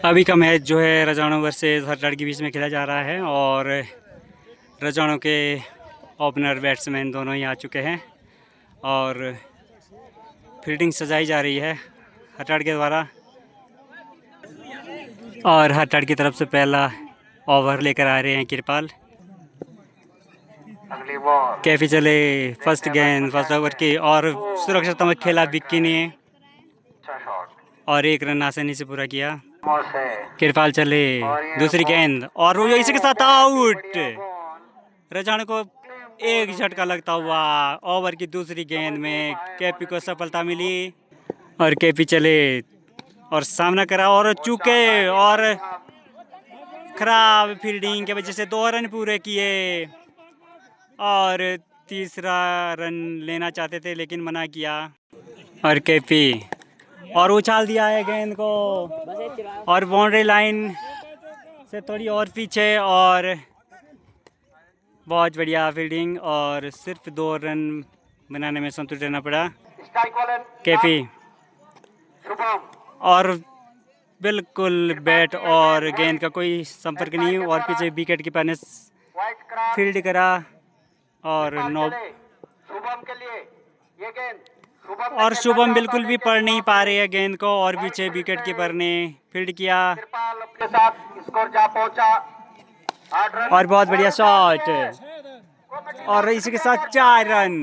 अभी का मैच जो है रजानो वर्सेस हरटाड़ के बीच में खेला जा रहा है और रजानो के ओपनर बैट्समैन दोनों ही आ चुके हैं और फील्डिंग सजाई जा रही है हरटाड़ के द्वारा। और हरटाड़ की तरफ से पहला ओवर लेकर आ रहे हैं कृपाल। कैफी चले फर्स्ट गेंद फर्स्ट ओवर की और सुरक्षात्मक खेला विक्की ने और एक रन आसानी से पूरा किया। कृपाल चले दूसरी गेंद और वो इसी के साथ आउट। रजानो को एक झटका लगता हुआ ओवर की दूसरी गेंद में केपी को सफलता मिली और केपी चले और सामना करा और चूके और खराब फील्डिंग की वजह से 2 रन पूरे किए और तीसरा रन लेना चाहते थे लेकिन मना किया। और केपी और उछाल दिया है गेंद को और बाउंड्री लाइन से थोड़ी और पीछे और बहुत बढ़िया फील्डिंग और सिर्फ 2 रन बनाने में संतुष्ट रहना पड़ा केपी। और बिल्कुल बैट और गेंद का कोई संपर्क नहीं और पीछे विकेट कीपर ने फील्ड करा और नो और शुभम बिल्कुल भी पढ़ नहीं पा रहे हैं गेंद को और पीछे विकेट कीपर ने फील्ड किया और बहुत बढ़िया शॉट और इसी के साथ 4 रन।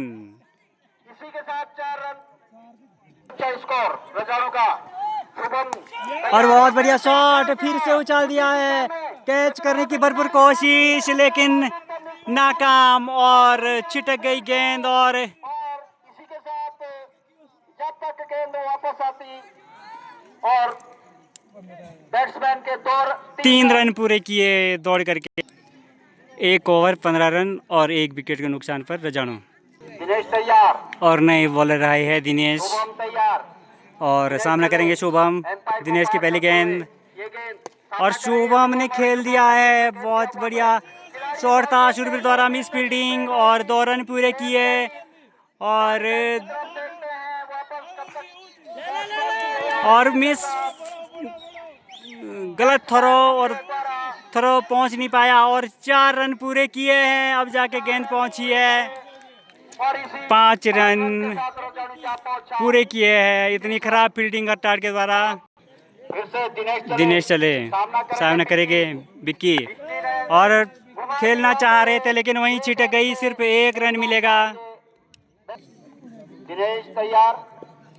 और बहुत बढ़िया शॉट फिर से उछाल दिया है कैच करने की भरपूर कोशिश लेकिन नाकाम और छिटक गई गेंद और जब तक गेंद वापस आती और बैट्समैन के 3 रन पूरे किए दौड़ करके। 1 ओवर 15 रन और 1 विकेट के नुकसान पर रजानो। दिनेश तैयार और नए बॉलर आए हैं दिनेश और सामना करेंगे शुभम। दिनेश की पहली गेंद और शुभम ने खेल दिया है बहुत बढ़िया शॉट था शुरवीर द्वारा मिस फील्डिंग और 2 रन पूरे किए और मिस गलत थ्रो पहुंच नहीं पाया और 4 रन पूरे किए हैं। अब जाके गेंद पहुंची है 5 रन पूरे किए हैं। इतनी खराब फील्डिंग हरटाड़ के द्वारा। दिनेश चले सामना करेंगे विक्की और खेलना चाह रहे थे लेकिन वहीं छिटक गई सिर्फ 1 रन मिलेगा।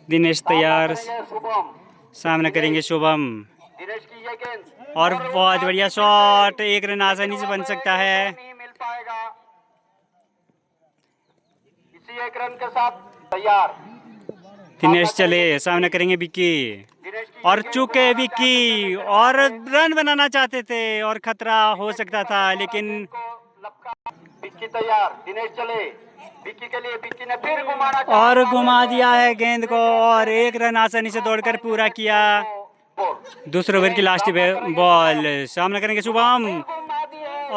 दिनेश तैयार सामना करेंगे शुभम और बहुत बढ़िया शॉट 1 रन आसानी से बन सकता है। इसी 1 रन के साथ तैयार दिनेश चले सामना करेंगे विक्की और चूके विक्की और रन बनाना चाहते थे और खतरा हो सकता था लेकिन विक्की तैयार। दिनेश चले विक्की के लिए विक्की ने फिर और घुमा दिया है गेंद को और 1 रन आसानी से दौड़कर पूरा किया। दूसरे ओवर की लास्ट बॉल सामना करेंगे शुभम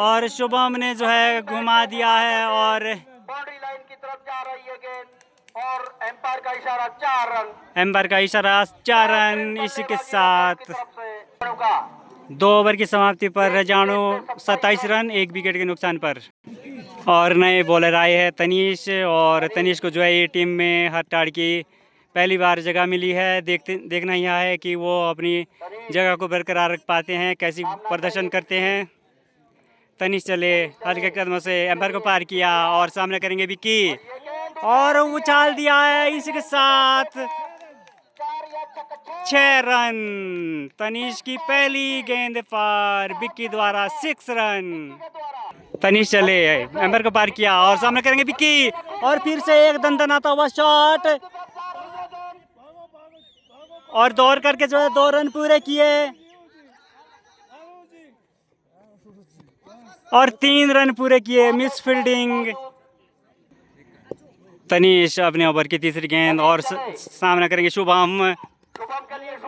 और शुभम ने जो है घुमा दिया है और बाउंड्री लाइन की तरफ जा रही है गेंद और एम्पायर का इशारा 4 रन। एम्पायर का इशारा 4 रन। इसी के साथ 2 ओवर की समाप्ति पर रजानो 27 रन 1 विकेट के नुकसान पर। और नए बॉलर आए हैं तनीश और तनीश को जो है ये टीम में हरटाड़ की पहली बार जगह मिली है। देखना यह है कि वो अपनी जगह को बरकरार रख पाते हैं कैसी प्रदर्शन करते हैं। तनीश चले हल्के कदमों से एम्पायर को पार किया और सामना करेंगे विक्की और उछाल दिया है। इसी के साथ 6 रन। तनीश की पहली गेंद पर विक्की द्वारा 6 रन। तनीश चले एम्पायर को पार किया और सामना करेंगे विक्की और फिर से एक दंदनाता हुआ शॉट और दौड़ करके जो है 2 रन पूरे किए और 3 रन पूरे किए मिस फील्डिंग। तनीश अपने ओवर की तीसरी गेंद और सामना करेंगे शुभम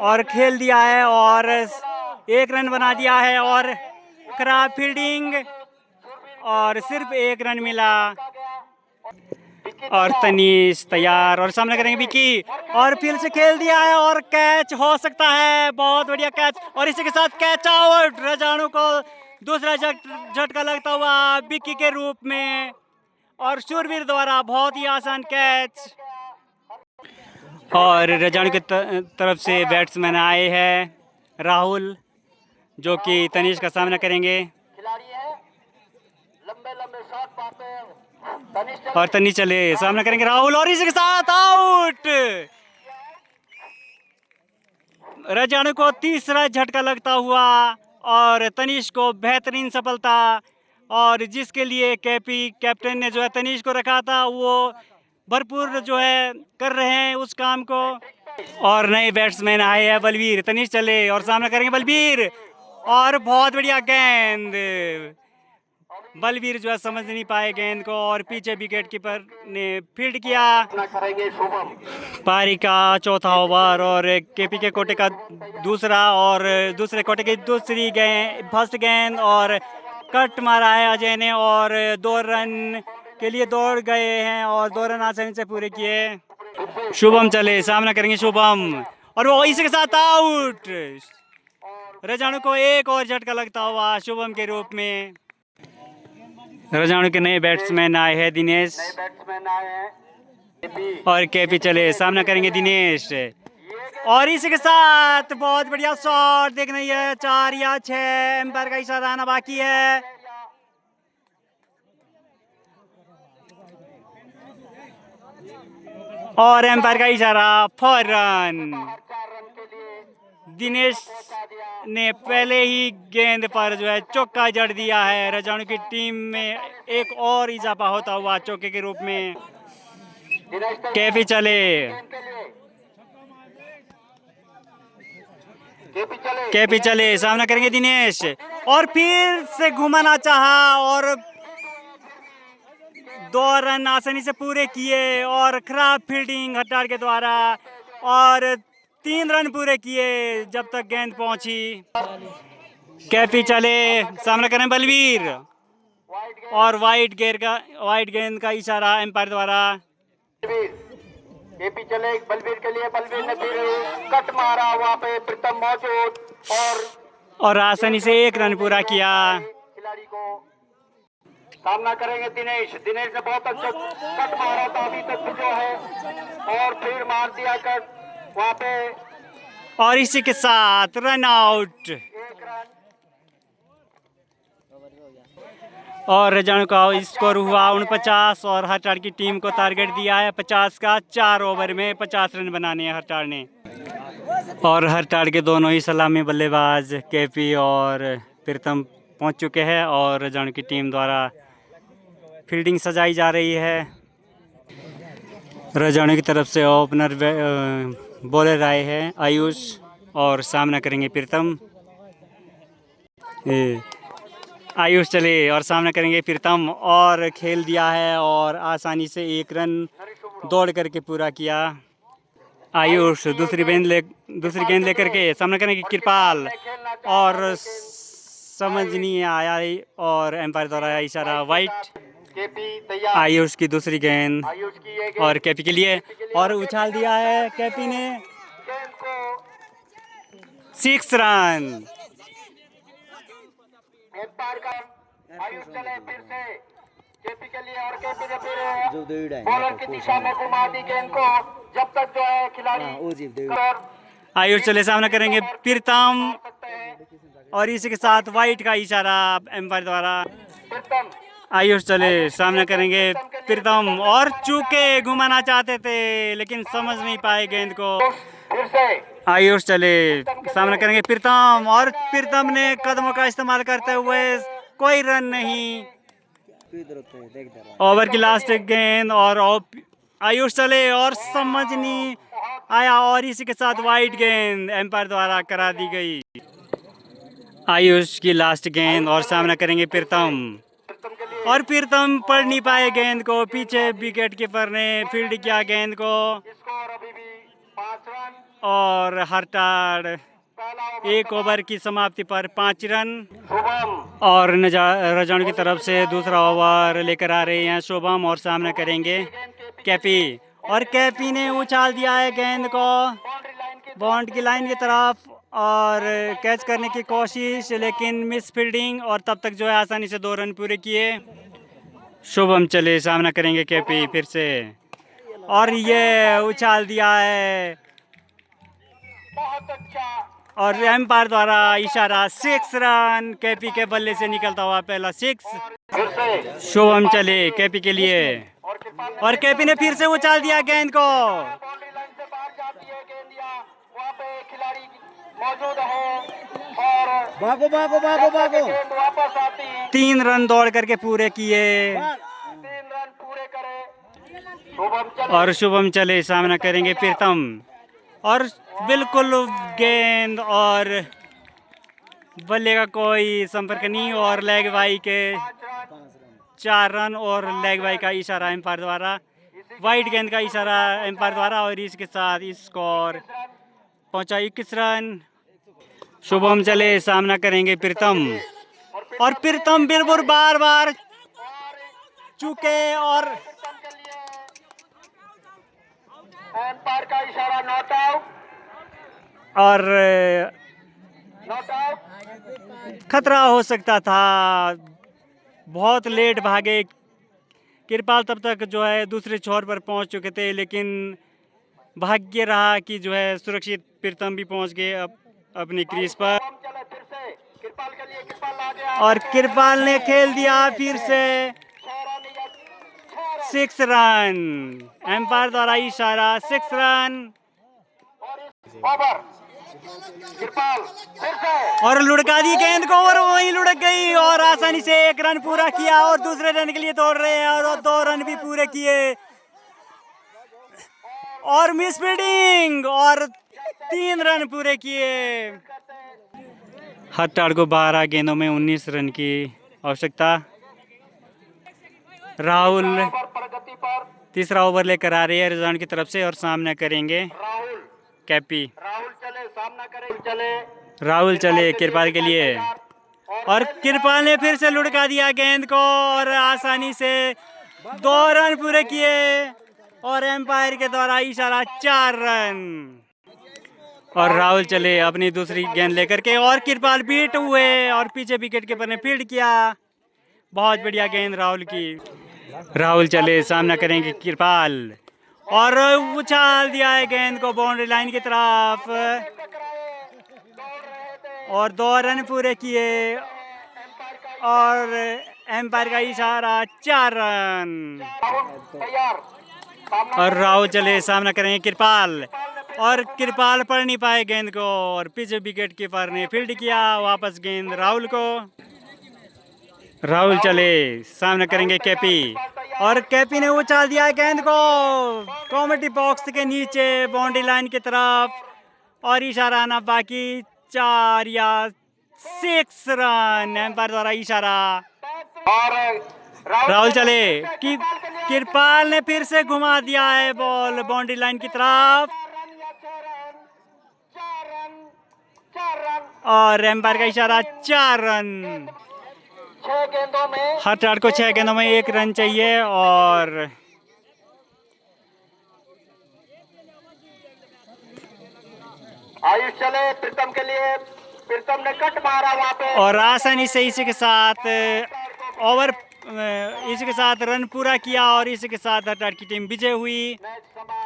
और खेल दिया है और 1 रन बना दिया है और खराब फील्डिंग और सिर्फ 1 रन मिला। और तनीश तैयार और सामना करेंगे विकी और फिर से खेल दिया है और कैच हो सकता है, बहुत बढ़िया कैच और इसी के साथ कैच आउट। रजाणु को दूसरा झटका लगता हुआ विकी के रूप में और शूरवीर द्वारा बहुत ही आसान कैच। और रजाणु की तरफ से बैट्समैन आए हैं राहुल जो कि तनीश का सामना करेंगे और तनीश चले सामना करेंगे राहुल और इसी के साथ आउट। रजाणु को तीसरा झटका लगता हुआ और तनीश को बेहतरीन सफलता और जिसके लिए केपी कैप्टन ने जो है तनीश को रखा था वो भरपूर जो है कर रहे हैं उस काम को। और नए बैट्समैन आए हैं बलवीर, तनीश चले और सामना करेंगे बलवीर और बहुत बढ़िया गेंद। बलवीर जो है समझ नहीं पाए गेंद को और पीछे विकेट कीपर ने फील्ड किया। पारी का चौथा ओवर और केपी के कोटे का दूसरा और दूसरे कोटे की दूसरी गेंद फर्स्ट गेंद और कट मारा है अजय ने और 2 रन के लिए दौड़ गए हैं और 2 रन आसानी से पूरे किए। शुभम चले सामना करेंगे शुभम और वो इसी के साथ आउट। रजाणु को एक और झटका लगता हुआ शुभम के रूप में। रजाणु के नए बैट्समैन आए हैं दिनेश और केपी चले सामना करेंगे दिनेश और इसी के साथ बहुत बढ़िया शॉट देखना ही है 4 या 6 एम्पायर का इशारा आना बाकी है। और एम्पायर का इशारा 4 रन। दिनेश ने पहले ही गेंद पर जो है चौका जड़ दिया है। रजाणु की टीम में एक और इजाफा होता हुआ चौके के रूप में। केपी चले सामना करेंगे दिनेश और फिर से घुमाना चाहा और 2 रन आसानी से पूरे किए और खराब फील्डिंग हट्टाड़ के द्वारा और 3 रन पूरे किए जब तक गेंद पहुंची। केपी चले सामना करें बलवीर और वाइट गेंद का इशारा एम्पायर द्वारा। केपी चले बलवीर के लिए, बलवीर ने फिर कट मारा, वहाँ पे प्रीतम मौजूद और आसानी से 1 रन पूरा किया। खिलाड़ी को सामना करेंगे दिनेश ने बहुत अच्छा कट मारा था अभी तक जो है और फिर मार दिया कट वहाँ पे और इसी के साथ रन आउट। 1 रन और रजाणु का स्कोर हुआ 49 और हरटाड़ की टीम को टारगेट दिया है 50 का। 4 ओवर में 50 रन बनाने हैं हरटाड़ ने। और हरटाड़ के दोनों ही सलामी बल्लेबाज केपी और प्रीतम पहुंच चुके हैं और रजाणु की टीम द्वारा फील्डिंग सजाई जा रही है। रजाणु की तरफ से ओपनर बॉलर आए हैं आयुष और सामना करेंगे प्रीतम। आयुष चले और सामना करेंगे प्रीतम और खेल दिया है और आसानी से 1 रन दौड़ करके पूरा किया। आयुष दूसरी गेंद लेकर के सामना करेंगे कृपाल और समझ नहीं आया और एम्पायर द्वारा इशारा वाइट। आयुष की दूसरी गेंद और केपी के लिए और उछाल दिया है केपी ने 6 रन। आयुष चले फिर से केपी के लिए और केपी ने फिर बॉलर की दिशा में घुमा दी गेंद को जब तक जो है खिलाड़ी। आयुष चले सामना करेंगे प्रीतम और इसी के साथ वाइट का इशारा एम्पायर द्वारा। आयुष चले सामना करेंगे प्रीतम और चूके घुमाना चाहते थे लेकिन समझ नहीं पाए गेंद को। आयुष चले सामना करेंगे प्रीतम और प्रीतम ने कदमों का इस्तेमाल करते हुए कोई रन नहीं। ओवर की लास्ट गेंद और आयुष चले और समझ नहीं आया और इसी के साथ वाइट गेंद एम्पायर द्वारा करा दी गई। आयुष की लास्ट गेंद और सामना करेंगे प्रीतम और प्रीतम पढ़ नहीं पाए गेंद को। पीछे विकेट कीपर ने फील्ड किया गेंद को और हरटाड़ 1 ओवर की समाप्ति पर 5 रन। और रजाणु की तरफ से दूसरा ओवर लेकर आ रहे हैं शुभम और सामना करेंगे कैपी, और कैपी ने उछाल दिया है गेंद को बाउंड्री लाइन की बाउंड की लाइन की तरफ और कैच करने की कोशिश, लेकिन मिस फील्डिंग, और तब तक जो है आसानी से 2 रन पूरे किए। शुभम चले सामना करेंगे कैपी फिर से, और ये उछाल दिया है बहुत अच्छा और एम्पायर द्वारा इशारा 6 रन, कैपी के बल्ले से निकलता हुआ पहला 6। फिर से शुभम चले कैपी के लिए, और कृपाल और कैपी ने फिर से उछाल दिया गेंद को, बाउंड्री लाइन से बाहर जाती है गेंद, या वहाँ पे खिलाड़ी मौजूद है और भागो भागो भागो भागो। गेंद वापस आती, 3 रन दौड़ करके पूरे किए 3 रन पूरे करे शुभम चले। और शुभम चले सामना करेंगे प्रीतम, और बिल्कुल गेंद और बल्ले का कोई संपर्क नहीं, और लेग बाई के 4 रन, और लेग बाई का इशारा एम्पायर द्वारा, वाइड गेंद का इशारा एम्पायर द्वारा, और इसके साथ स्कोर पहुंचा 21 रन। शुभम चले सामना करेंगे प्रीतम, और प्रीतम बिल्कुल बार बार चूके, और एम्पायर का इशारा नॉट आउट, और नॉट आउट। खतरा हो सकता था, बहुत लेट भागे कृपाल, तब तक जो है दूसरे छोर पर पहुंच चुके थे, लेकिन भाग्य रहा कि जो है सुरक्षित प्रीतम भी पहुंच गए अपनी क्रीज पर, शुभम चले फिर से कृपाल के लिए, कृपाल आ गया और कृपाल ने खेल दिया फिर से 6 रन, एम्पायर द्वारा इशारा 6 रन, ओवर कृपाल फिर से और लुढ़का दी गेंद को, और वहीं लुढ़क गई, और आसानी से 1 रन पूरा किया, और दूसरे रन के लिए दौड़ रहे हैं, और 2 रन भी पूरे किए, और मिस फील्डिंग, और 3 रन पूरे किए। हट्टाड़ को 12 गेंदों में 19 रन की आवश्यकता। राहुल ओवर प्रगति पर तीसरा ओवर लेकर आ रहे हैं रिजवान की तरफ से, और सामना करेंगे राहुल कैपी। राहुल चले सामना करे चले राहुल चले कृपाल के लिए, और कृपाल ने फिर से लुढ़का दिया गेंद को, और आसानी से 2 रन पूरे किए, और एम्पायर के द्वारा इशारा 4 रन, और राहुल चले अपनी दूसरी गेंद लेकर के, और कृपाल बीट हुए, और पीछे विकेट कीपर ने फील्ड किया। बहुत बढ़िया गेंद राहुल की। राहुल चले सामना करेंगे कृपाल, और उछाल दिया है गेंद को बाउंड्री लाइन की तरफ, और 2 रन पूरे किए, और एम्पायर का इशारा 4 रन, तैयार और राहुल चले सामना करेंगे कृपाल, और कृपाल पढ़ नहीं पाए गेंद को, और पीछे विकेट कीपर ने फील्ड किया वापस गेंद राहुल को। राहुल चले सामना करेंगे कैपी, और कैपी ने उछाल दिया गेंद को कॉमेडी बॉक्स के नीचे बाउंड्री लाइन की तरफ, और इशारा आना बाकी 4 या 6 रन, एम्पायर द्वारा इशारा। और राहुल चले कि कृपाल ने फिर से घुमा दिया है बॉल बाउंड्री लाइन की तरफ, 4 रन और एम्पायर का इशारा 4 रन। 6 गेंदों में हर चार को 6 गेंदों में 1 रन चाहिए, और आयुष चले प्रीतम के लिए, प्रीतम ने कट मारा वहाँ पे, और आसानी से इसी के साथ ओवर इसी के साथ रन पूरा किया, और इसी के साथ हर की टीम विजय हुई। मैच समाप्त।